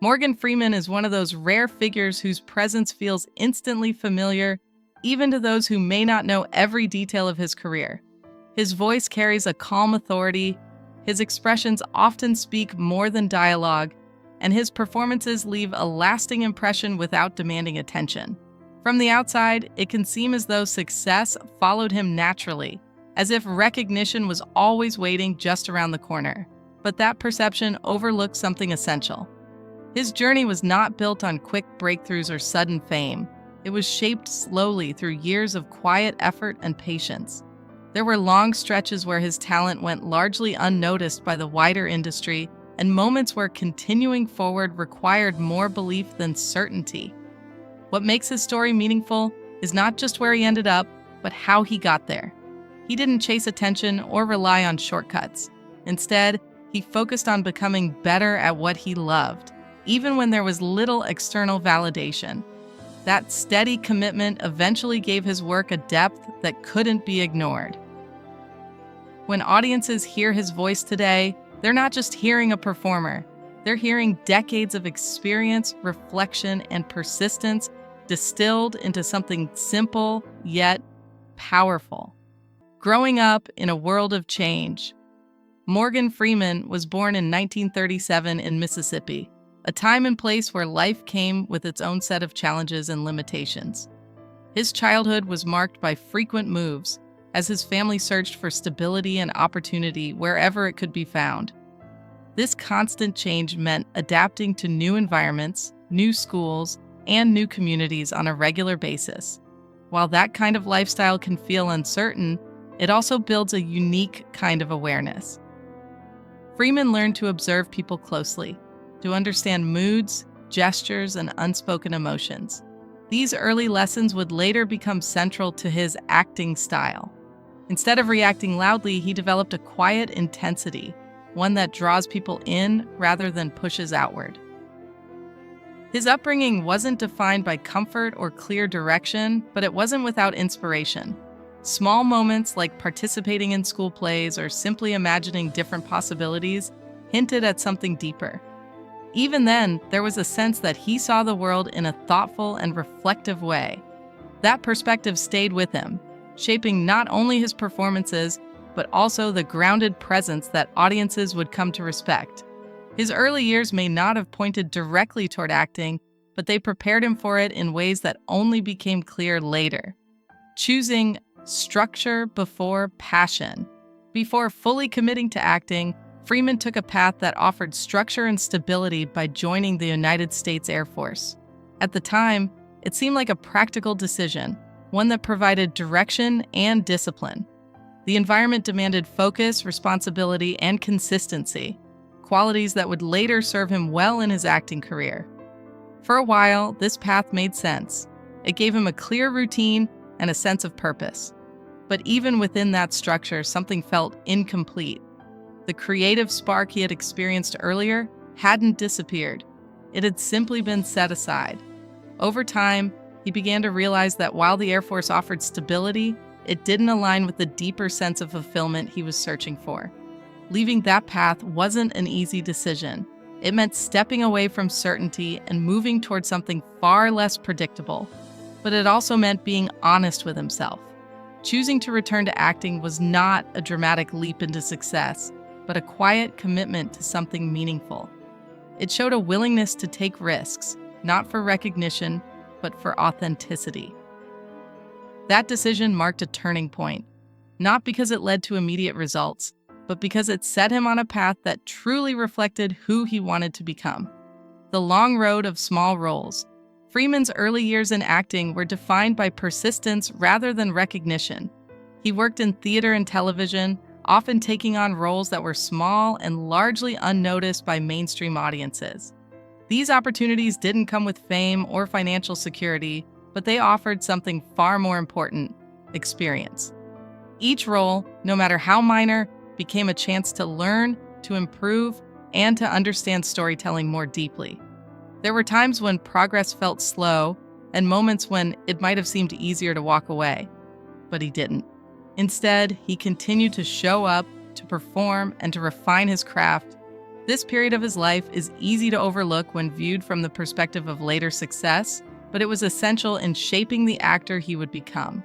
Morgan Freeman is one of those rare figures whose presence feels instantly familiar, even to those who may not know every detail of his career. His voice carries a calm authority, his expressions often speak more than dialogue, and his performances leave a lasting impression without demanding attention. From the outside, it can seem as though success followed him naturally, as if recognition was always waiting just around the corner. But that perception overlooks something essential. His journey was not built on quick breakthroughs or sudden fame. It was shaped slowly through years of quiet effort and patience. There were long stretches where his talent went largely unnoticed by the wider industry, and moments where continuing forward required more belief than certainty. What makes his story meaningful is not just where he ended up, but how he got there. He didn't chase attention or rely on shortcuts. Instead, he focused on becoming better at what he loved, even when there was little external validation. That steady commitment eventually gave his work a depth that couldn't be ignored. When audiences hear his voice today, they're not just hearing a performer. They're hearing decades of experience, reflection, and persistence distilled into something simple yet powerful. Growing up in a world of change, Morgan Freeman was born in 1937 in Mississippi, a time and place where life came with its own set of challenges and limitations. His childhood was marked by frequent moves, as his family searched for stability and opportunity wherever it could be found. This constant change meant adapting to new environments, new schools, and new communities on a regular basis. While that kind of lifestyle can feel uncertain, it also builds a unique kind of awareness. Freeman learned to observe people closely, to understand moods, gestures, and unspoken emotions. These early lessons would later become central to his acting style. Instead of reacting loudly, he developed a quiet intensity, one that draws people in rather than pushes outward. His upbringing wasn't defined by comfort or clear direction, but it wasn't without inspiration. Small moments like participating in school plays or simply imagining different possibilities hinted at something deeper. Even then, there was a sense that he saw the world in a thoughtful and reflective way. That perspective stayed with him, shaping not only his performances, but also the grounded presence that audiences would come to respect. His early years may not have pointed directly toward acting, but they prepared him for it in ways that only became clear later. Choosing structure before passion. Before fully committing to acting, Freeman took a path that offered structure and stability by joining the United States Air Force. At the time, it seemed like a practical decision, one that provided direction and discipline. The environment demanded focus, responsibility, and consistency, qualities that would later serve him well in his acting career. For a while, this path made sense. It gave him a clear routine and a sense of purpose. But even within that structure, something felt incomplete. The creative spark he had experienced earlier hadn't disappeared. It had simply been set aside. Over time, he began to realize that while the Air Force offered stability, it didn't align with the deeper sense of fulfillment he was searching for. Leaving that path wasn't an easy decision. It meant stepping away from certainty and moving towards something far less predictable. But it also meant being honest with himself. Choosing to return to acting was not a dramatic leap into success, but a quiet commitment to something meaningful. It showed a willingness to take risks, not for recognition, but for authenticity. That decision marked a turning point, not because it led to immediate results, but because it set him on a path that truly reflected who he wanted to become. The long road of small roles. Freeman's early years in acting were defined by persistence rather than recognition. He worked in theater and television, often taking on roles that were small and largely unnoticed by mainstream audiences. These opportunities didn't come with fame or financial security, but they offered something far more important: experience. Each role, no matter how minor, became a chance to learn, to improve, and to understand storytelling more deeply. There were times when progress felt slow, and moments when it might have seemed easier to walk away. But he didn't. Instead, he continued to show up, to perform, and to refine his craft. This period of his life is easy to overlook when viewed from the perspective of later success, but it was essential in shaping the actor he would become.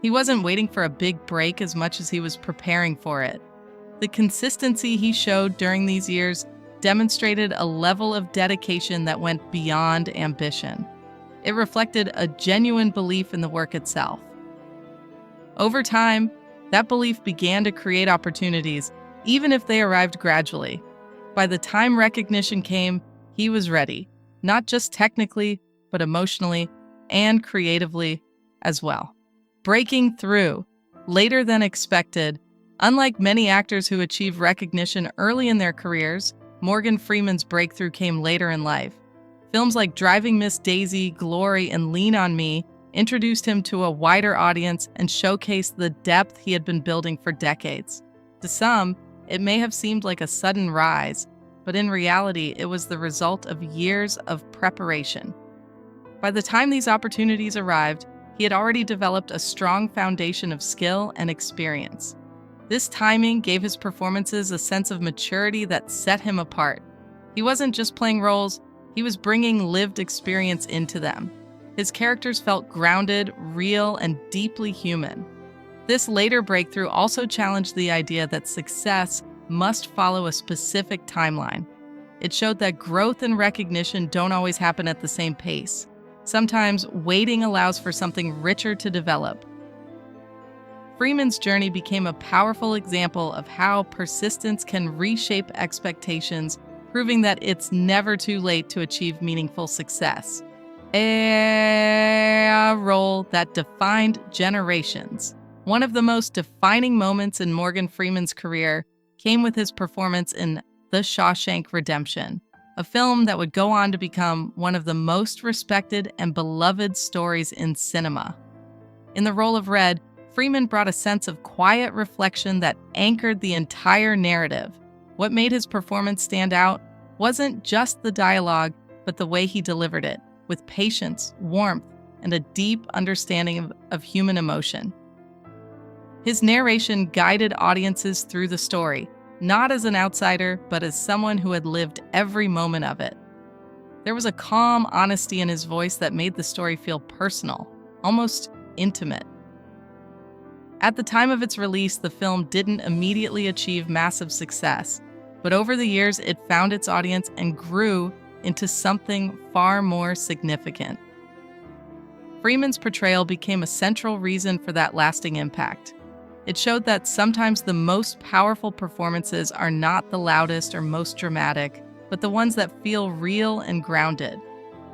He wasn't waiting for a big break as much as he was preparing for it. The consistency he showed during these years demonstrated a level of dedication that went beyond ambition. It reflected a genuine belief in the work itself. Over time, that belief began to create opportunities, even if they arrived gradually. By the time recognition came, he was ready, not just technically, but emotionally and creatively as well. Breaking through, later than expected. Unlike many actors who achieve recognition early in their careers, Morgan Freeman's breakthrough came later in life. Films like Driving Miss Daisy, Glory, and Lean on Me introduced him to a wider audience and showcased the depth he had been building for decades. To some, it may have seemed like a sudden rise, but in reality, it was the result of years of preparation. By the time these opportunities arrived, he had already developed a strong foundation of skill and experience. This timing gave his performances a sense of maturity that set him apart. He wasn't just playing roles, he was bringing lived experience into them. His characters felt grounded, real, and deeply human. This later breakthrough also challenged the idea that success must follow a specific timeline. It showed that growth and recognition don't always happen at the same pace. Sometimes waiting allows for something richer to develop. Freeman's journey became a powerful example of how persistence can reshape expectations, proving that it's never too late to achieve meaningful success. A role that defined generations. One of the most defining moments in Morgan Freeman's career came with his performance in The Shawshank Redemption, a film that would go on to become one of the most respected and beloved stories in cinema. In the role of Red, Freeman brought a sense of quiet reflection that anchored the entire narrative. What made his performance stand out wasn't just the dialogue, but the way he delivered it, with patience, warmth, and a deep understanding of human emotion. His narration guided audiences through the story, not as an outsider, but as someone who had lived every moment of it. There was a calm honesty in his voice that made the story feel personal, almost intimate. At the time of its release, the film didn't immediately achieve massive success, but over the years it found its audience and grew into something far more significant. Freeman's portrayal became a central reason for that lasting impact. It showed that sometimes the most powerful performances are not the loudest or most dramatic, but the ones that feel real and grounded.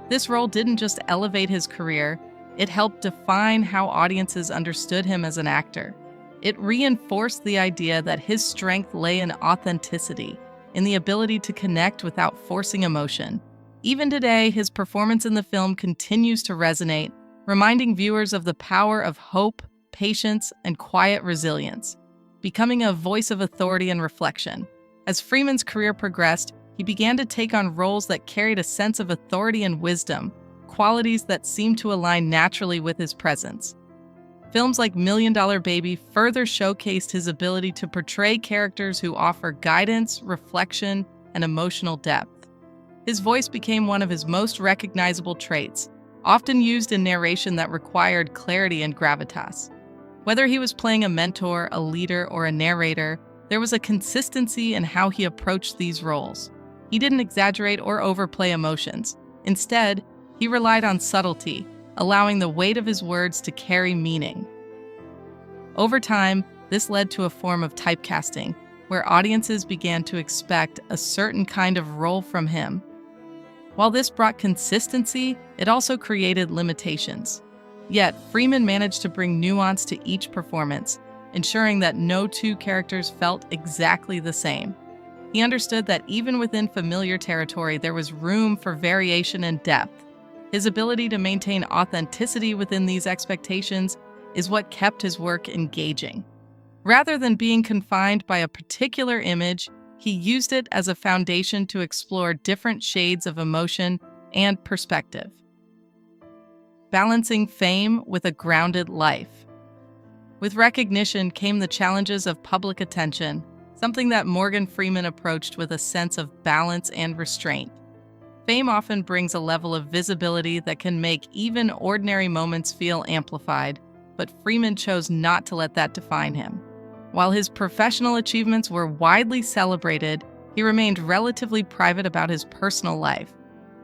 This role didn't just elevate his career, it helped define how audiences understood him as an actor. It reinforced the idea that his strength lay in authenticity, in the ability to connect without forcing emotion. Even today, his performance in the film continues to resonate, reminding viewers of the power of hope, patience, and quiet resilience, becoming a voice of authority and reflection. As Freeman's career progressed, he began to take on roles that carried a sense of authority and wisdom, qualities that seemed to align naturally with his presence. Films like $1 Million Baby further showcased his ability to portray characters who offer guidance, reflection, and emotional depth. His voice became one of his most recognizable traits, often used in narration that required clarity and gravitas. Whether he was playing a mentor, a leader, or a narrator, there was a consistency in how he approached these roles. He didn't exaggerate or overplay emotions. Instead, he relied on subtlety, allowing the weight of his words to carry meaning. Over time, this led to a form of typecasting, where audiences began to expect a certain kind of role from him. While this brought consistency, it also created limitations. Yet, Freeman managed to bring nuance to each performance, ensuring that no two characters felt exactly the same. He understood that even within familiar territory, there was room for variation and depth. His ability to maintain authenticity within these expectations is what kept his work engaging. Rather than being confined by a particular image, he used it as a foundation to explore different shades of emotion and perspective. Balancing fame with a grounded life. With recognition came the challenges of public attention. something that Morgan Freeman approached with a sense of balance and restraint. Fame often brings a level of visibility that can make even ordinary moments feel amplified, but Freeman chose not to let that define him. While his professional achievements were widely celebrated, he remained relatively private about his personal life.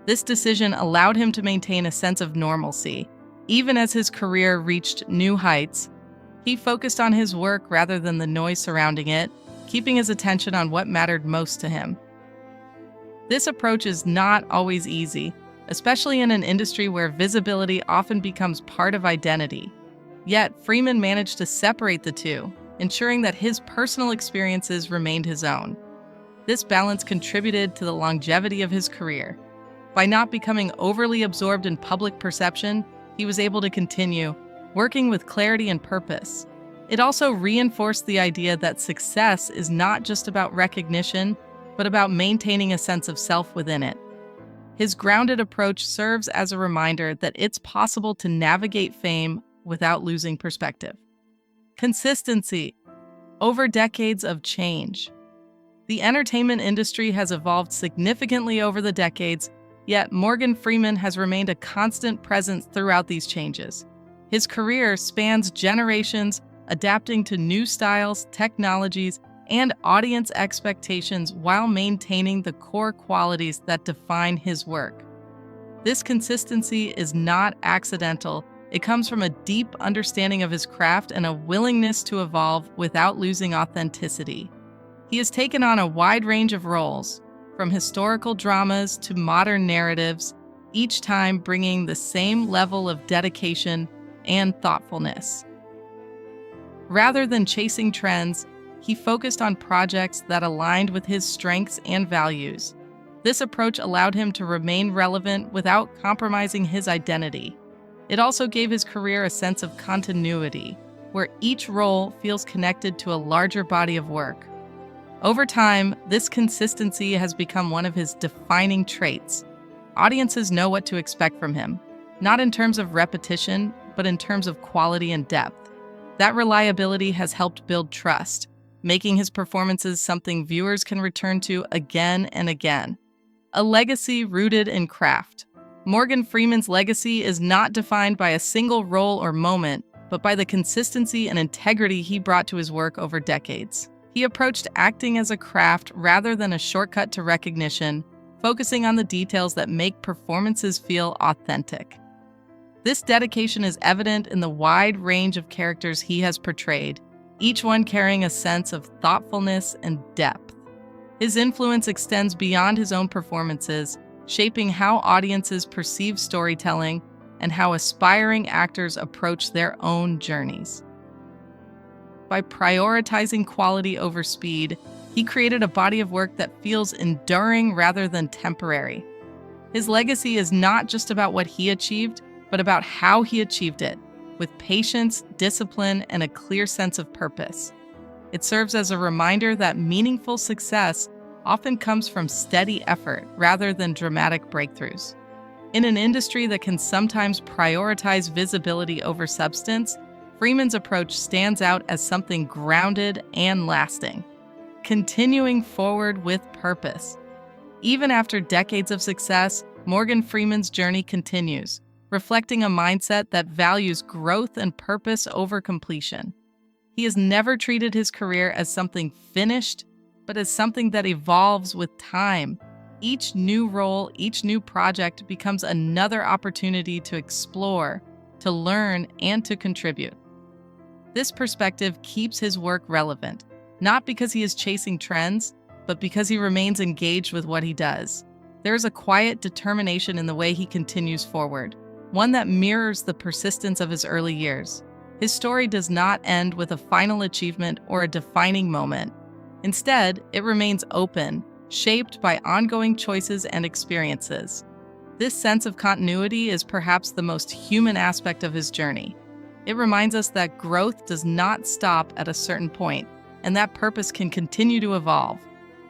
This decision allowed him to maintain a sense of normalcy. Even as his career reached new heights, he focused on his work rather than the noise surrounding it, keeping his attention on what mattered most to him. This approach is not always easy, especially in an industry where visibility often becomes part of identity. Yet, Freeman managed to separate the two, ensuring that his personal experiences remained his own. This balance contributed to the longevity of his career. By not becoming overly absorbed in public perception, he was able to continue working with clarity and purpose. It also reinforced the idea that success is not just about recognition, but about maintaining a sense of self within it. His grounded approach serves as a reminder that it's possible to navigate fame without losing perspective. Consistency over decades of change. The entertainment industry has evolved significantly over the decades, yet Morgan Freeman has remained a constant presence throughout these changes. His career spans generations, adapting to new styles, technologies, and audience expectations while maintaining the core qualities that define his work. This consistency is not accidental. It comes from a deep understanding of his craft and a willingness to evolve without losing authenticity. He has taken on a wide range of roles, from historical dramas to modern narratives, each time bringing the same level of dedication and thoughtfulness. Rather than chasing trends, he focused on projects that aligned with his strengths and values. This approach allowed him to remain relevant without compromising his identity. It also gave his career a sense of continuity, where each role feels connected to a larger body of work. Over time, this consistency has become one of his defining traits. Audiences know what to expect from him, not in terms of repetition, but in terms of quality and depth. That reliability has helped build trust, making his performances something viewers can return to again and again. A legacy rooted in craft. Morgan Freeman's legacy is not defined by a single role or moment, but by the consistency and integrity he brought to his work over decades. He approached acting as a craft rather than a shortcut to recognition, focusing on the details that make performances feel authentic. This dedication is evident in the wide range of characters he has portrayed, each one carrying a sense of thoughtfulness and depth. His influence extends beyond his own performances, shaping how audiences perceive storytelling and how aspiring actors approach their own journeys. By prioritizing quality over speed, he created a body of work that feels enduring rather than temporary. His legacy is not just about what he achieved, but about how he achieved it, with patience, discipline, and a clear sense of purpose. It serves as a reminder that meaningful success often comes from steady effort rather than dramatic breakthroughs. In an industry that can sometimes prioritize visibility over substance, Freeman's approach stands out as something grounded and lasting, continuing forward with purpose. Even after decades of success, Morgan Freeman's journey continues, reflecting a mindset that values growth and purpose over completion. He has never treated his career as something finished, but as something that evolves with time. Each new role, each new project becomes another opportunity to explore, to learn, and to contribute. This perspective keeps his work relevant, not because he is chasing trends, but because he remains engaged with what he does. There is a quiet determination in the way he continues forward, one that mirrors the persistence of his early years. His story does not end with a final achievement or a defining moment. Instead, it remains open, shaped by ongoing choices and experiences. This sense of continuity is perhaps the most human aspect of his journey. It reminds us that growth does not stop at a certain point, and that purpose can continue to evolve.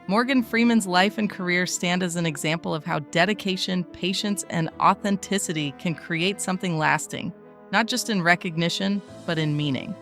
Morgan Freeman's life and career stand as an example of how dedication, patience, and authenticity can create something lasting, not just in recognition, but in meaning.